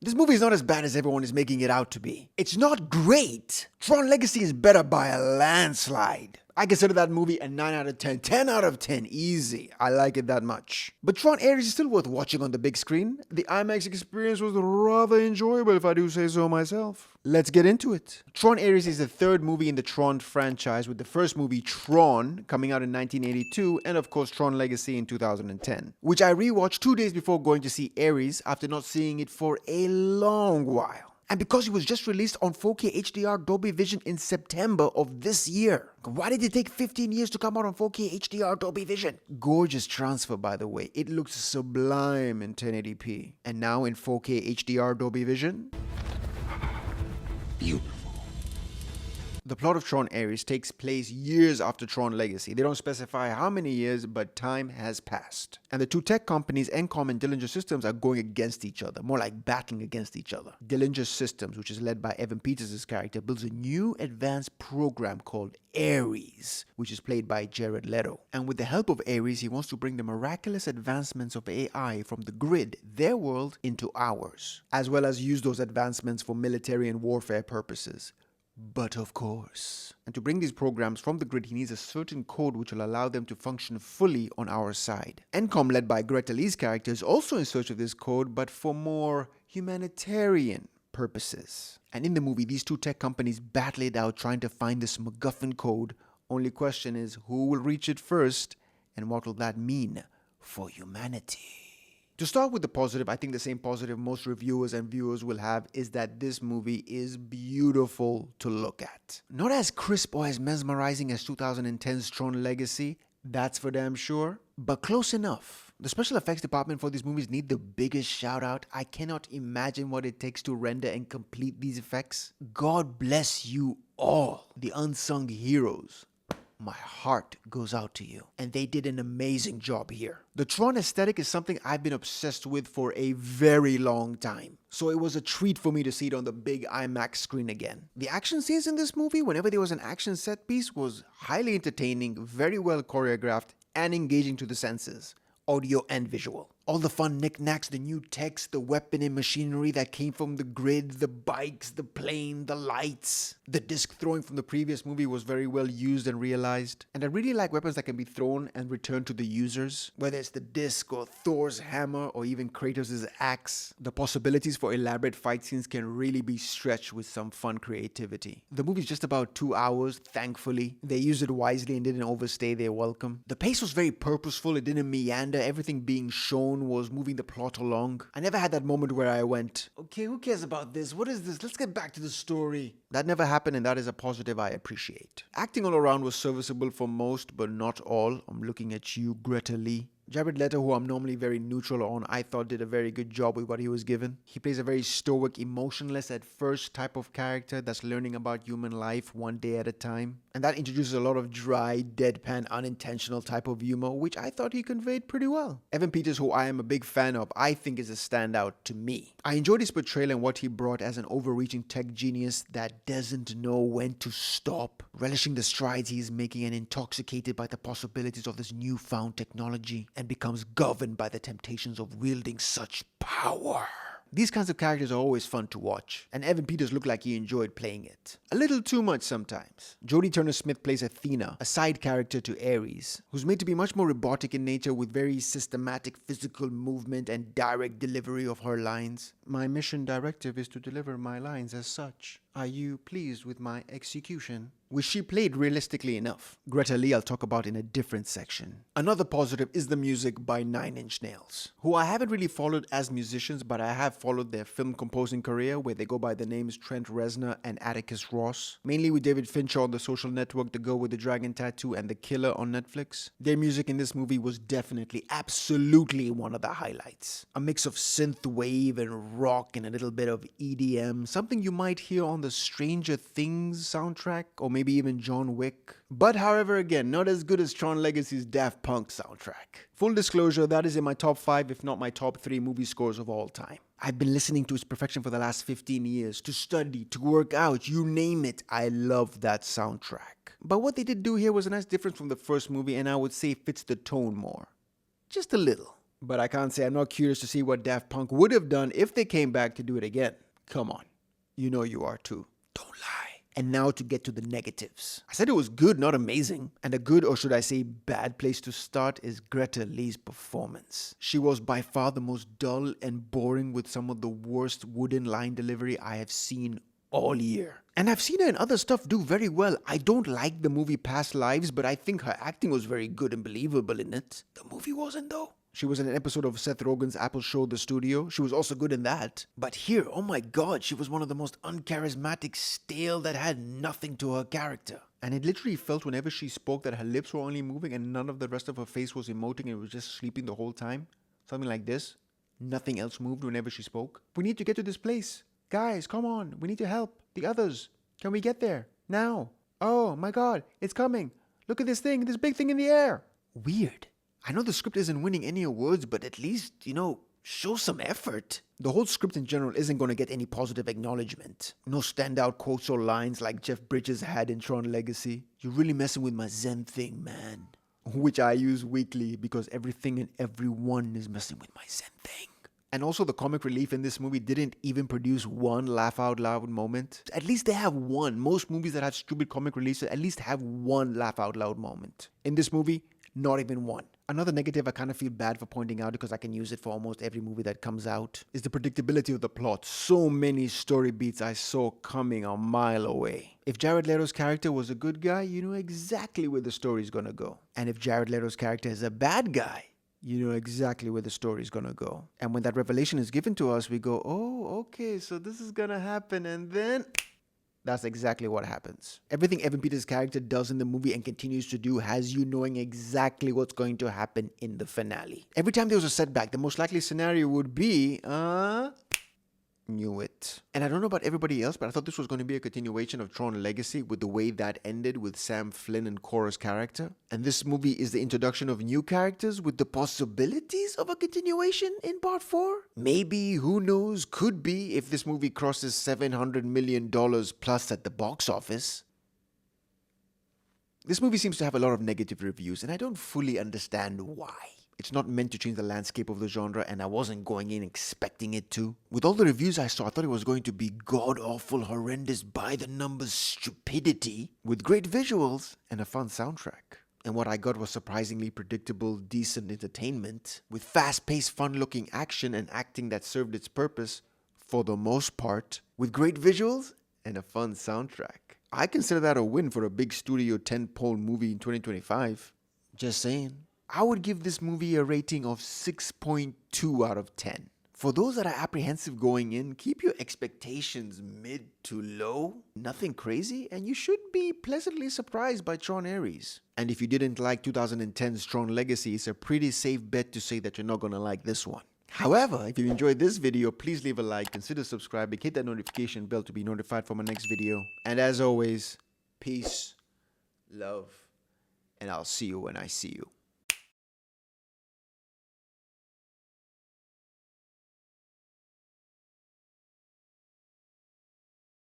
This movie is not as bad as everyone is making it out to be. It's not great. Tron Legacy is better by a landslide. I consider that movie a 9 out of 10, 10 out of 10, easy. I like it that much. But Tron Ares is still worth watching on the big screen. The IMAX experience was rather enjoyable if I do say so myself. Let's get into it. Tron Ares is the third movie in the Tron franchise, with the first movie Tron coming out in 1982 and of course Tron Legacy in 2010, which I rewatched 2 days before going to see Ares after not seeing it for a long while. And because it was just released on 4K HDR Dolby Vision in September of this year. Why did it take 15 years to come out on 4K HDR Dolby Vision? Gorgeous transfer, by the way. It looks sublime in 1080p. And now in 4K HDR Dolby Vision. Beautiful. The plot of Tron Ares takes place years after Tron Legacy. They don't specify how many years, but time has passed. And the two tech companies, Encom and Dillinger Systems, are going against each other, more like battling against each other. Dillinger Systems, which is led by Evan Peters' character, builds a new advanced program called Ares, which is played by Jared Leto. And with the help of Ares, he wants to bring the miraculous advancements of AI from the grid, their world, into ours, as well as use those advancements for military and warfare purposes. But of course. And to bring these programs from the grid, he needs a certain code which will allow them to function fully on our side. Encom, led by Greta Lee's character, is also in search of this code, but for more humanitarian purposes. And in the movie, these two tech companies battle it out trying to find this MacGuffin code. Only question is, who will reach it first, and what will that mean for humanity? To start with the positive, I think the same positive most reviewers and viewers will have is that this movie is beautiful to look at. Not as crisp or as mesmerizing as 2010's Tron Legacy, that's for damn sure, but close enough. The special effects department for these movies need the biggest shout out. I cannot imagine what it takes to render and complete these effects. God bless you all, the unsung heroes. My heart goes out to you. And they did an amazing job here. The Tron aesthetic is something I've been obsessed with for a very long time. So it was a treat for me to see it on the big IMAX screen again. The action scenes in this movie, whenever there was an action set piece, was highly entertaining, very well choreographed, and engaging to the senses, audio and visual. All the fun knickknacks, the new techs, the weapon and machinery that came from the grid, the bikes, the plane, the lights. The disc throwing from the previous movie was very well used and realized. And I really like weapons that can be thrown and returned to the users. Whether it's the disc or Thor's hammer or even Kratos' axe. The possibilities for elaborate fight scenes can really be stretched with some fun creativity. The movie's just about 2 hours, thankfully. They used it wisely and didn't overstay their welcome. The pace was very purposeful, it didn't meander, everything being shown was moving the plot along. I never had that moment where I went, okay, who cares about this? What is this? Let's get back to the story. That never happened, and that is a positive I appreciate. Acting all around was serviceable for most, but not all. I'm looking at you, Greta Lee. Jared Leto, who I'm normally very neutral on, I thought did a very good job with what he was given. He plays a very stoic, emotionless at first type of character that's learning about human life one day at a time. And that introduces a lot of dry, deadpan, unintentional type of humor, which I thought he conveyed pretty well. Evan Peters, who I am a big fan of, I think is a standout to me. I enjoyed his portrayal and what he brought as an overreaching tech genius that doesn't know when to stop, relishing the strides he's making and intoxicated by the possibilities of this newfound technology, and becomes governed by the temptations of wielding such power. These kinds of characters are always fun to watch, and Evan Peters looked like he enjoyed playing it. A little too much sometimes. Jodie Turner-Smith plays Athena, a side character to Ares, who's made to be much more robotic in nature with very systematic physical movement and direct delivery of her lines. My mission directive is to deliver my lines as such. Are you pleased with my execution? Which she played realistically enough. Greta Lee I'll talk about in a different section. Another positive is the music by Nine Inch Nails, who I haven't really followed as musicians, but I have followed their film composing career, where they go by the names Trent Reznor and Atticus Ross, mainly with David Fincher on The Social Network, The Girl with the Dragon Tattoo, and The Killer on Netflix. Their music in this movie was definitely, absolutely one of the highlights. A mix of synth wave and rock and a little bit of EDM, something you might hear on the Stranger Things soundtrack, or maybe even John Wick. But however, again, not as good as Tron Legacy's Daft Punk soundtrack. Full disclosure, that is in my top 5, if not my top 3 movie scores of all time. I've been listening to its perfection for the last 15 years, to study, to work out, you name it. I love that soundtrack. But what they did do here was a nice difference from the first movie, and I would say fits the tone more. Just a little. But I can't say I'm not curious to see what Daft Punk would have done if they came back to do it again. Come on. You know you are too. Don't lie. And now to get to the negatives. I said it was good, not amazing. And a good, or should I say bad place to start is Greta Lee's performance. She was by far the most dull and boring with some of the worst wooden line delivery I have seen all year. And I've seen her in other stuff do very well. I don't like the movie Past Lives, but I think her acting was very good and believable in it. The movie wasn't though. She was in an episode of Seth Rogen's Apple show, The Studio. She was also good in that. But here, oh my god, she was one of the most uncharismatic, stale, that had nothing to her character. And it literally felt whenever she spoke that her lips were only moving and none of the rest of her face was emoting and it was just sleeping the whole time. Something like this. Nothing else moved whenever she spoke. We need to get to this place. Guys, come on. We need to help. The others. Can we get there? Now. Oh my god, it's coming. Look at this thing, this big thing in the air. Weird. I know the script isn't winning any awards, but at least, show some effort. The whole script in general isn't going to get any positive acknowledgement. No standout quotes or lines like Jeff Bridges had in Tron Legacy. You're really messing with my Zen thing, man. Which I use weekly because everything and everyone is messing with my Zen thing. And also the comic relief in this movie didn't even produce one laugh out loud moment. At least they have one. Most movies that have stupid comic reliefs at least have one laugh out loud moment. In this movie, not even one. Another negative I kind of feel bad for pointing out because I can use it for almost every movie that comes out is the predictability of the plot. So many story beats I saw coming a mile away. If Jared Leto's character was a good guy, you know exactly where the story's gonna go. And if Jared Leto's character is a bad guy, you know exactly where the story's gonna go. And when that revelation is given to us, we go, oh, okay, so this is gonna happen, and then that's exactly what happens. Everything Evan Peters' character does in the movie and continues to do has you knowing exactly what's going to happen in the finale. Every time there was a setback, the most likely scenario would be, knew it. And I don't know about everybody else, but I thought this was going to be a continuation of Tron Legacy with the way that ended with Sam Flynn and Cora's character. And this movie is the introduction of new characters with the possibilities of a continuation in part 4. Maybe, who knows, could be if this movie crosses $700 million plus at the box office. This movie seems to have a lot of negative reviews, and I don't fully understand why. It's not meant to change the landscape of the genre, and I wasn't going in expecting it to. With all the reviews I saw, I thought it was going to be god-awful, horrendous, by-the-numbers stupidity with great visuals and a fun soundtrack. And what I got was surprisingly predictable, decent entertainment with fast-paced, fun-looking action and acting that served its purpose, for the most part, with great visuals and a fun soundtrack. I consider that a win for a big studio tentpole movie in 2025. Just saying. I would give this movie a rating of 6.2 out of 10. For those that are apprehensive going in, keep your expectations mid to low, nothing crazy, and you should be pleasantly surprised by Tron Ares. And if you didn't like 2010's Tron Legacy, it's a pretty safe bet to say that you're not going to like this one. However, if you enjoyed this video, please leave a like, consider subscribing, hit that notification bell to be notified for my next video. And as always, peace, love, and I'll see you when I see you.